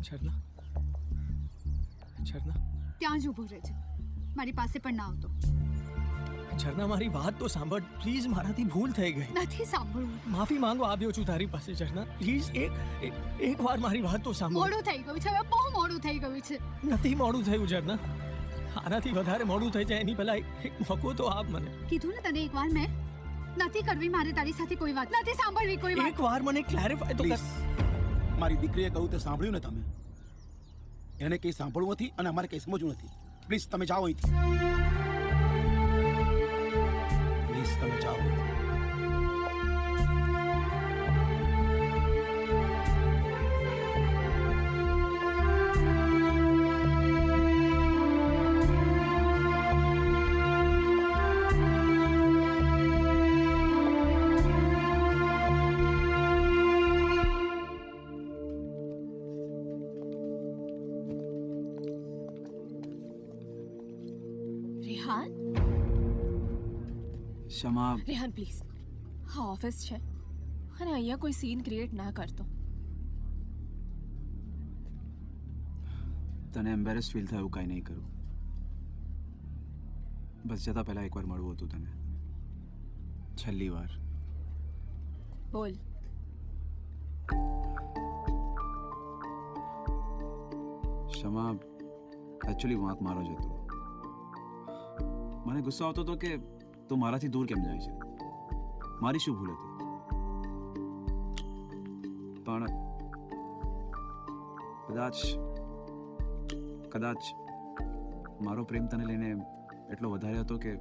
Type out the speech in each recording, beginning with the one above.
ઝરના ઝરના ત્યાં જ ઊભો રહે છે, મારી પાસે પણ ના આવતો. ઝરના મારી વાત તો સાંભળ પ્લીઝ. મારાથી ભૂલ થઈ ગઈ. નથી સાંભળવું. માફી માંગો આવ્યો છું તારી પાસે. ઝરના પ્લીઝ એક વાર મારી વાત તો સાંભળ. મોડું થઈ ગયું છે, હવે બહુ મોડું થઈ ગયું છે. નથી મોડું થયું ઝરના, આનાથી વધારે મોડું થઈ જાય એની પહેલા એક મોકો તો આપ મને. કીધું ને તને એકવાર મેં, નથી કરવી મારે તારી સાથે કોઈ વાત, નથી સાંભળવી કોઈ વાત. એક વાર મને ક્લેરિફાય તો કર. મારી દીકરીએ કહ્યું તે સાંભળ્યું ને તમે? એને કંઈ સાંભળવું નથી અને અમારે કંઈ સમજવું નથી. પ્લીઝ તમે જાઓ અહીંથી. પ્લીઝ તમે જાઓ અહીંથી. રેહાન, ક્ષમા. રેહાન પ્લીઝ, હા ઓફિસ છે અને અહીંયા કોઈ સીન ક્રિએટ ના કરતો. તને એમ્બેરેસ ફીલ થયું, કાંઈ નહીં કરું. બસ જતા પહેલા એકવાર મળવું હતું તને, છેલ્લી વાર. બોલ. ક્ષમા, એકચ્યુઅલી વાંક મારો જ હતો. મને ગુસ્સો આવતો હતો કે તું મારાથી દૂર કેમ જાય છે. મારી શું ભૂલ હતી? પણ કદાચ મારો પ્રેમ તને લઈને એટલો વધારે હતો કે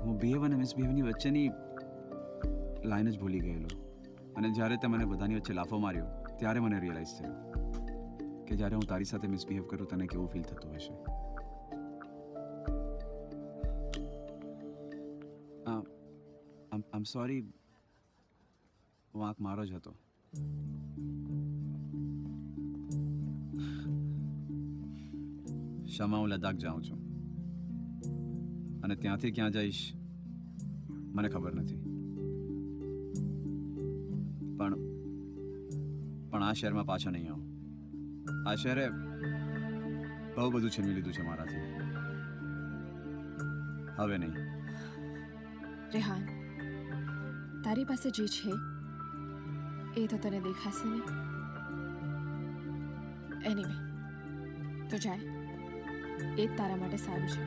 હું બિહેવ અને મિસબિહેવની વચ્ચેની લાઈન જ ભૂલી ગયેલો. અને જ્યારે તે મને બધાની વચ્ચે લાફો માર્યો ત્યારે મને રિયલાઇઝ થયું કે જ્યારે હું તારી સાથે મિસબિહેવ કરું તને કેવું ફીલ થતું હશે. આમ સોરી, વાંક મારો જ હતો. ક્ષમા, હું લદ્દાખ જાઉં છું અને ત્યાંથી ક્યાં જઈશ મને ખબર નથી. પણ આ શહેરમાં પાછા નહીં આવું. આ શહેરે બહુ બધું છીનવી લીધું છે મારાથી. હવે નહીં. રેહાન, તારી પાસે જે છે એ તો તને દેખાશે નહીં. એનીવે, તો જાય, એ જ તારા માટે સારું છે.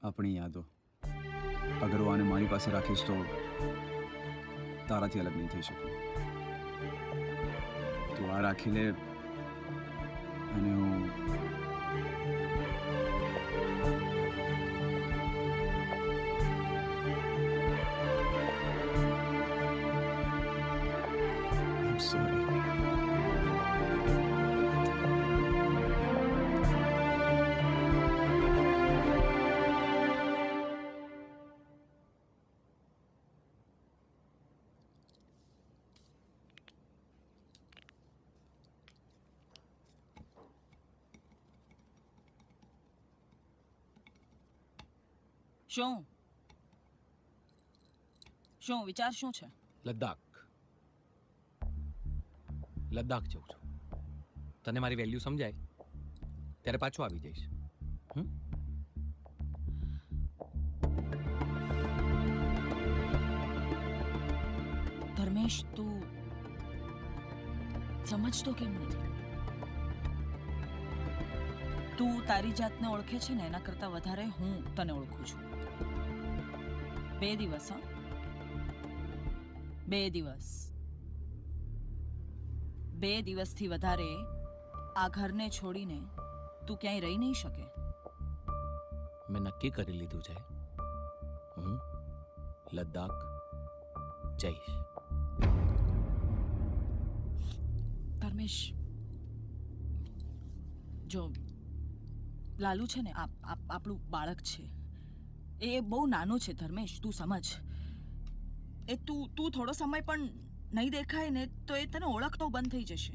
આપણી યાદો અગર હું આને મારી પાસે રાખીશ તો તારાથી અલગ નહીં થઈ શકું. તું આ રાખી લે અને હું I'm sorry. શું વિચાર શું છે? લદ્દાખ જઉં છું. તને મારી વેલ્યુ સમજાય ત્યારે પાછો આવી જઈશ. ધર્મેશ, તું સમજતો કેમ નથી? તું તારી જાતને ઓળખે છે ને એના કરતા વધારે હું તને ઓળખું છું. 2 દિવસ, હા, 2 દિવસ, 2 દિવસથી વધારે આ ઘરને છોડીને તું ક્યાંય રહી નહીં શકે. મેં નક્કી કરી લીધું છે, હું લદ્દાખ જઈશ. ધર્મેશ, જો લાલુ છે ને આપણું બાળક છે, એ બહુ નાનું છે. ધર્મેશ, તું સમજ. એ તું થોડો સમય પણ નહીં દેખાય ને તો એ તને ઓળખતો બંધ થઈ જશે.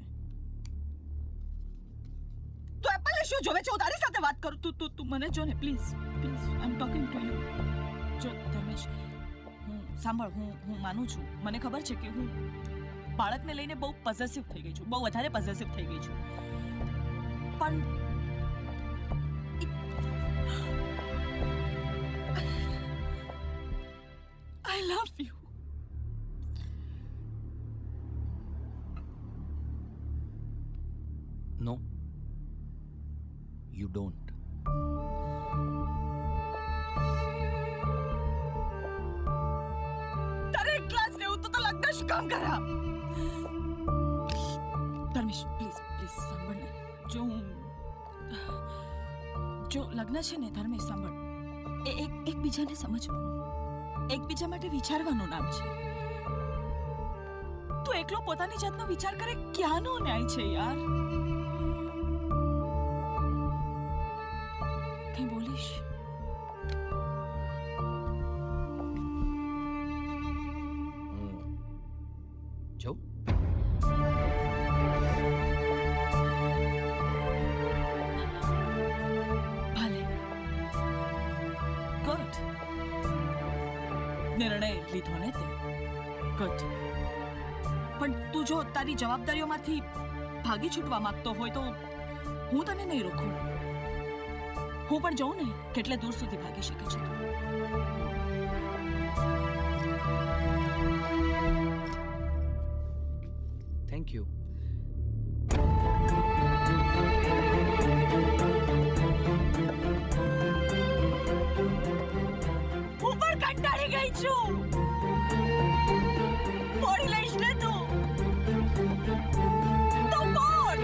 તું એપલને શું જોવે છે? હું તારી સાથે સાથે વાત કરું. તું મને જો ને please please, I am talking to you. જો ધર્મેશ, સાંભળ, હું માનું છું, મને ખબર છે કે હું બાળકને લઈને બહુ પોઝેસિવ થઈ ગઈ છું, બહુ વધારે પોઝેસિવ થઈ ગઈ છું, પણ I love you. No, you don't. તારે એકલા જ રહેવું તો લગ્ન શું કામ કર્યા? ધર્મેશ પ્લીઝ પ્લીઝ સાંભળ ને. જો લગ્ન છે ને ધર્મેશ, સાંભળ, એ એકબીજાને સમજવાનું, એકબીજા માટે વિચારવાનું નામ છે. તું એકલો પોતાની જાતનો વિચાર કરે, ક્યાંનો ન્યાય છે યાર? કઈ બોલીશ? જો ભલે, ગુડ નિર્ણય લીધો ને તે, ગુડ. પણ તું જો તારી જવાબદારીઓમાંથી ભાગી છૂટવા માંગતો હોય તો હું તને નહીં રોકું. હું પણ જોઉં ને કેટલે દૂર સુધી ભાગી શકે છે તું. Thank you. હું પણ કંટાળી ગઈ છું. ફોડી લઈશ ને તું તો ફોડ.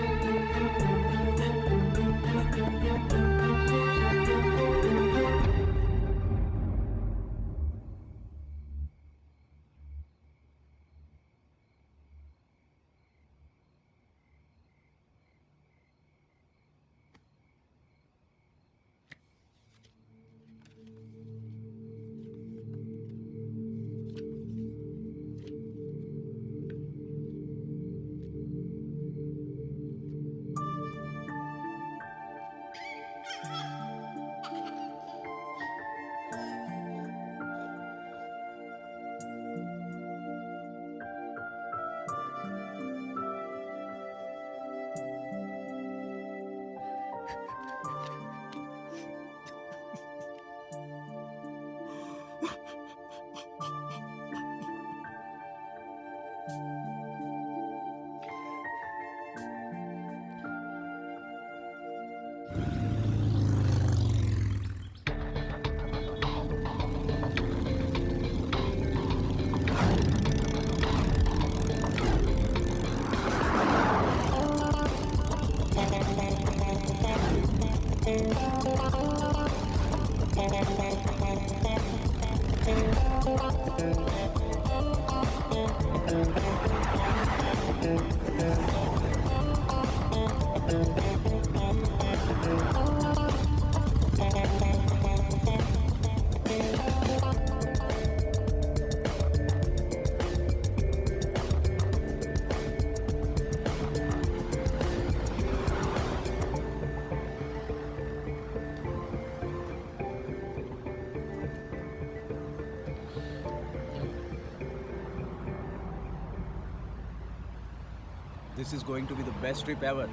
This is going to be the best trip ever.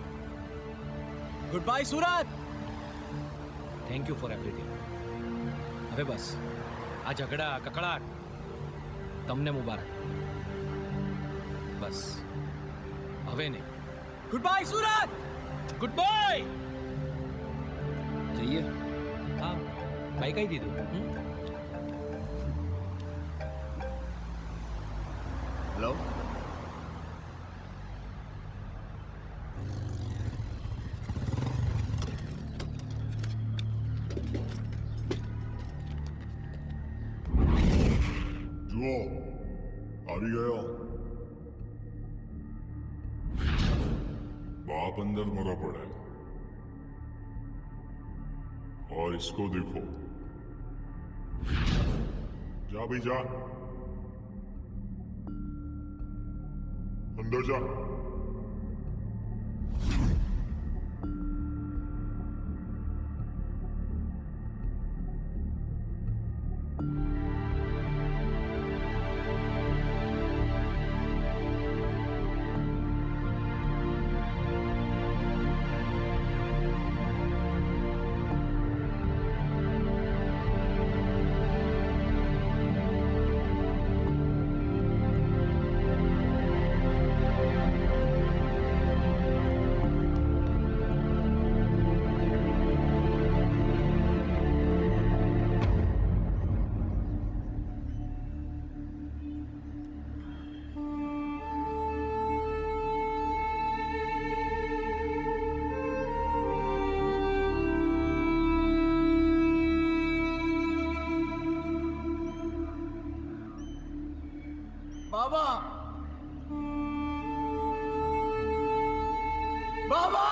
Goodbye, Surat! Thank you for everything. હવે બસ આ ઝઘડા કકળાટ તમને મુબારક. બસ હવે નહીં. Goodbye, Surat! Good bye. જઈએ. હા, બાય કહી દીધું. Hello? જુઓ આવી ગયો. बाप अंदर मरा पड़ा है और इसको देखो. जा भाई जा, अंदर जा. બાબા બાબા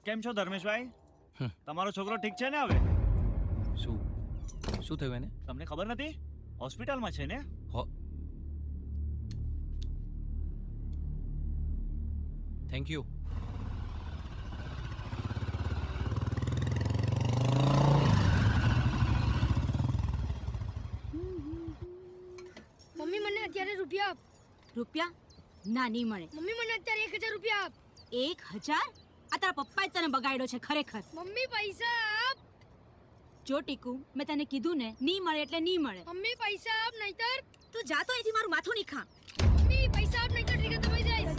કેમ છો ધર્મેશભાઈ? તમારો છોકરો ઠીક છે ને હવે? શું શું થયું એને? તમને ખબર નથી? હોસ્પિટલમાં છે ને? Thank you. મમ્મી મને અત્યારે રૂપિયા આપ. રૂપિયા ના નહીં મળે. મમ્મી મને અત્યારે 1000 રૂપિયા આપ. 1000? આ તારા પપ્પાએ તને બગાડ્યો છે ખરેખર. મમ્મી પૈસા આપ. જો ટીકુ મેં તને કીધું ને નહીં મળે એટલે નહીં મળે. મમ્મી પૈસા આપ નહીતર તું જાતો અહીંથી મારું માથું નહીં ખા. મમ્મી પૈસા આપ નહીતર ઠીક દબાઈ જાય.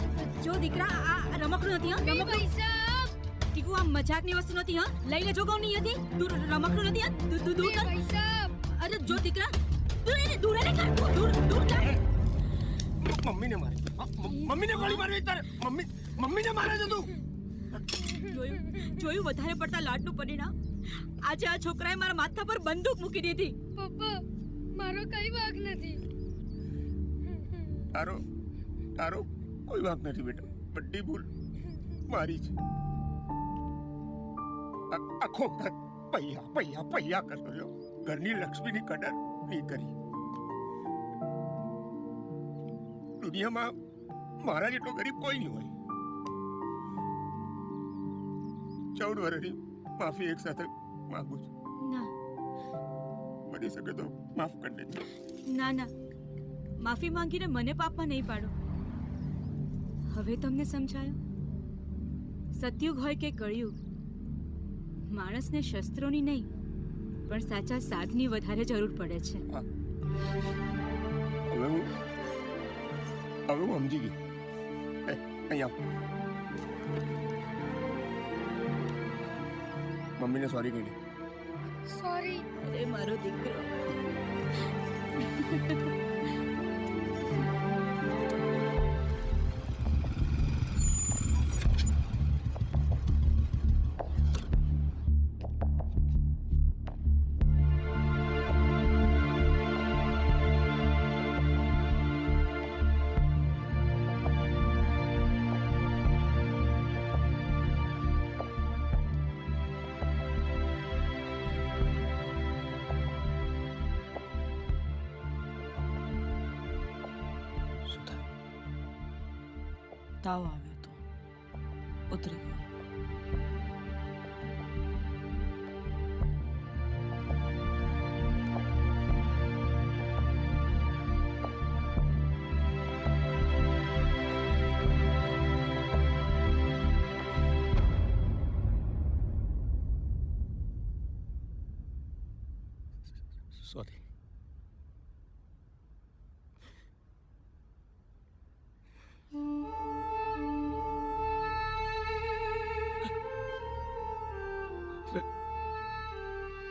જો દીકરા આ રમકડું નથી હા મમ્મી રમકડું. પૈસા આપ. ટીકુ આ મજાકની વસ્તુ નથી હા લઈ લેજો કહું નહીં હતી. તું રમકડું નથી હા દૂર મમ્મી કર. પૈસા આપ. અરે જો દીકરા દૂર એને કર દૂર કર. મમ્મીને મારે મમ્મીને ગોળી મારવી તારે મમ્મીને મારે છે તું. જોયું વધારે પડતા લાડનું પરિણામ. આજે આ છોકરાએ મારા માથા પર બંદૂક મૂકી દીધી. પપ્પા મારો કઈ વાંક નથી. તારો કોઈ વાંક નથી બેટા, બધી ભૂલ મારી છે. આખો ઘર પૈયા પૈયા પૈયા કરતો રહ્યો, ઘરની લક્ષ્મીની કદર નહીં કરી. દુનિયામાં મારા જેટલો ગરીબ કોઈ નહીં હોય. 14 વર્ષની માફી એક સાથે માંગુ છું. ના બની શકે તો માફ કરી દેજો. ના ના માફી માંગીને મને પાપમાં નહીં પાડો. હવે તમને સમજાયું? સતયુગ હોય કે કળિયુગ, માણસને શસ્ત્રોની નહીં પણ સાચા સાધની વધારે જરૂર પડે છે. હવે હું સમજી ગઈ. અહીંયા મમ્મીને સોરી કહી દે. સોરી. અરે મારો દીકરો. તાવ આવ્યો તો ઉતરી ગયો. સોરી.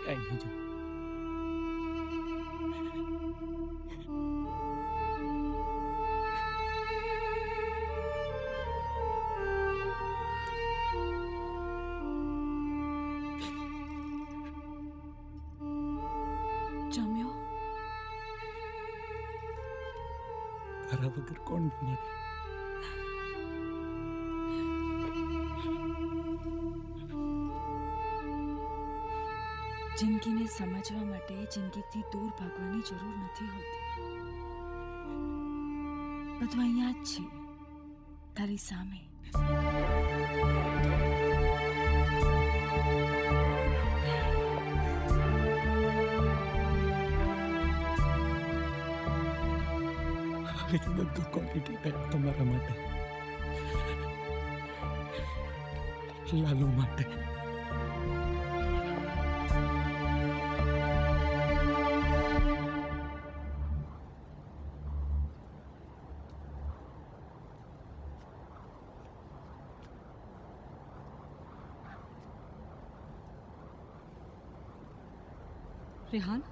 ક્યાંય નહીં જવું. જમ્યો? તારા વગર કોણ જમાડે? જિંદગીને સમજવા માટે જિંદગીથી દૂર ભાગવાની જરૂર નથી હોતી. બધું અહીંયા જ છે, તારી સામે. બધું ક્વોલિટી ટાઈપ તમારા માટે. લાલુ માટે. રેહાન,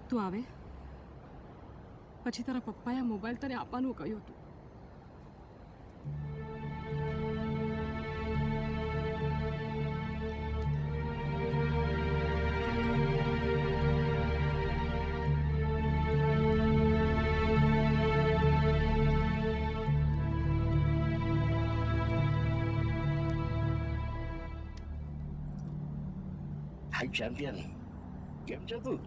તું આવે પછી તારા પપ્પાએ આ મોબાઈલ તને આપવાનું કહ્યું હતું. હાઈ ચેમ્પિયન, કેમ છો તું?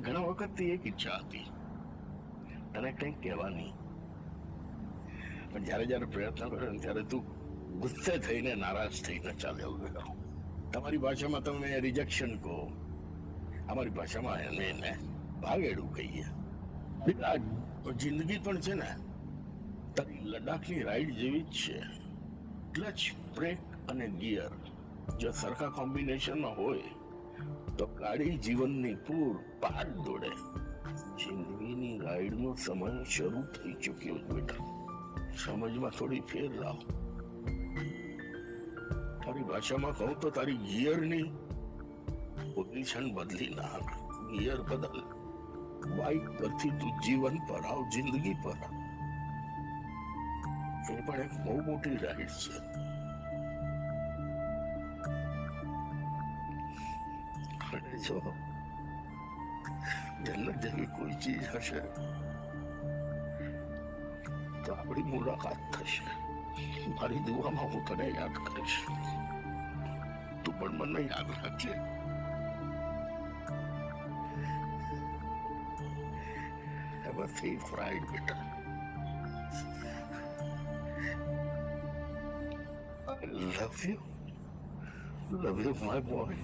ઘણા વખતથી એક ઈચ્છા હતી તને કંઈક કહેવાની, પણ જ્યારે જ્યારે પ્રયત્ન કર્યો ને ત્યારે તું ગુસ્સે થઈને નારાજ થઈને ચાલ્યો ગયો. તમારી ભાષામાં તમે રિજેક્શન કહો, અમારી ભાષામાં એને ભાગેડું કહીએ. બેટા, જિંદગી પણ છે ને તારી લડાખની રાઈડ જેવી જ છે. ક્લચ, બ્રેક અને ગિયર જો સરખા કોમ્બિનેશનમાં હોય તો ગાડી જીવનની પૂર પાર દોડે. જિંદગીની રાઈડનો સમય શરૂ થઈ ચૂક્યો છે બેટા, સમજમાં થોડી ફેર લાવ. તારી ભાષામાં કહું તો તારી ગિયરની પોઝિશન બદલી નાખ. ગિયર બદલ, બાઇક પરથી તું જીવન પર આવ, જિંદગી પર આવ. એ પણ એક બહુ મોટી રાઈડ છે. જો જન્નત જેવી કોઈ ચીજ હશે તો આપણી મુલાકાત થશે. મારી દુઆમાં હું તને યાદ કરીશ, તું પણ મને યાદ રાખજે. Have a safe ride, બેટા. I love you, my boy.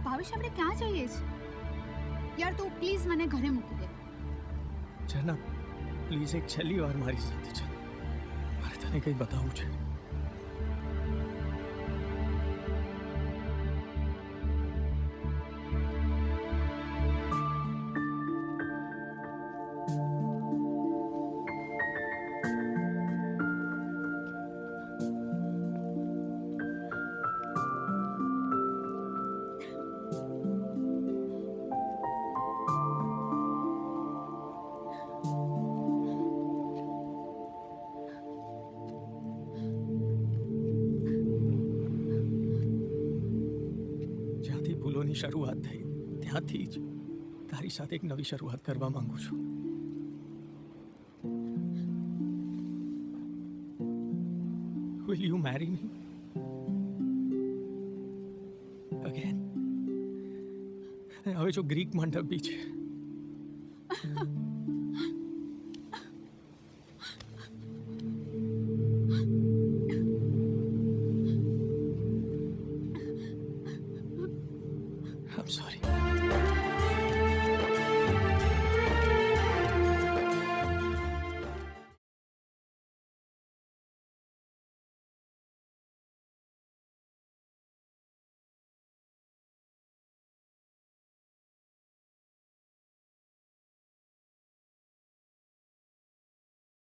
Bhavesh, આપણે ક્યાં જઈએ છીએ? યાર તું પ્લીઝ મને ઘરે મૂકી દે. જના, પ્લીઝ એક છેલ્લી વાર મારી સાથે છે, મારે તને કંઈ બતાવવું છે. ભૂલોની શરૂઆત થઈ ત્યાંથી જ તારી સાથે એક નવી શરૂઆત કરવા માંગુ છું. Will you marry me again? હવે જો ગ્રીક મંડપ બી છે. આઈ એમ સોરી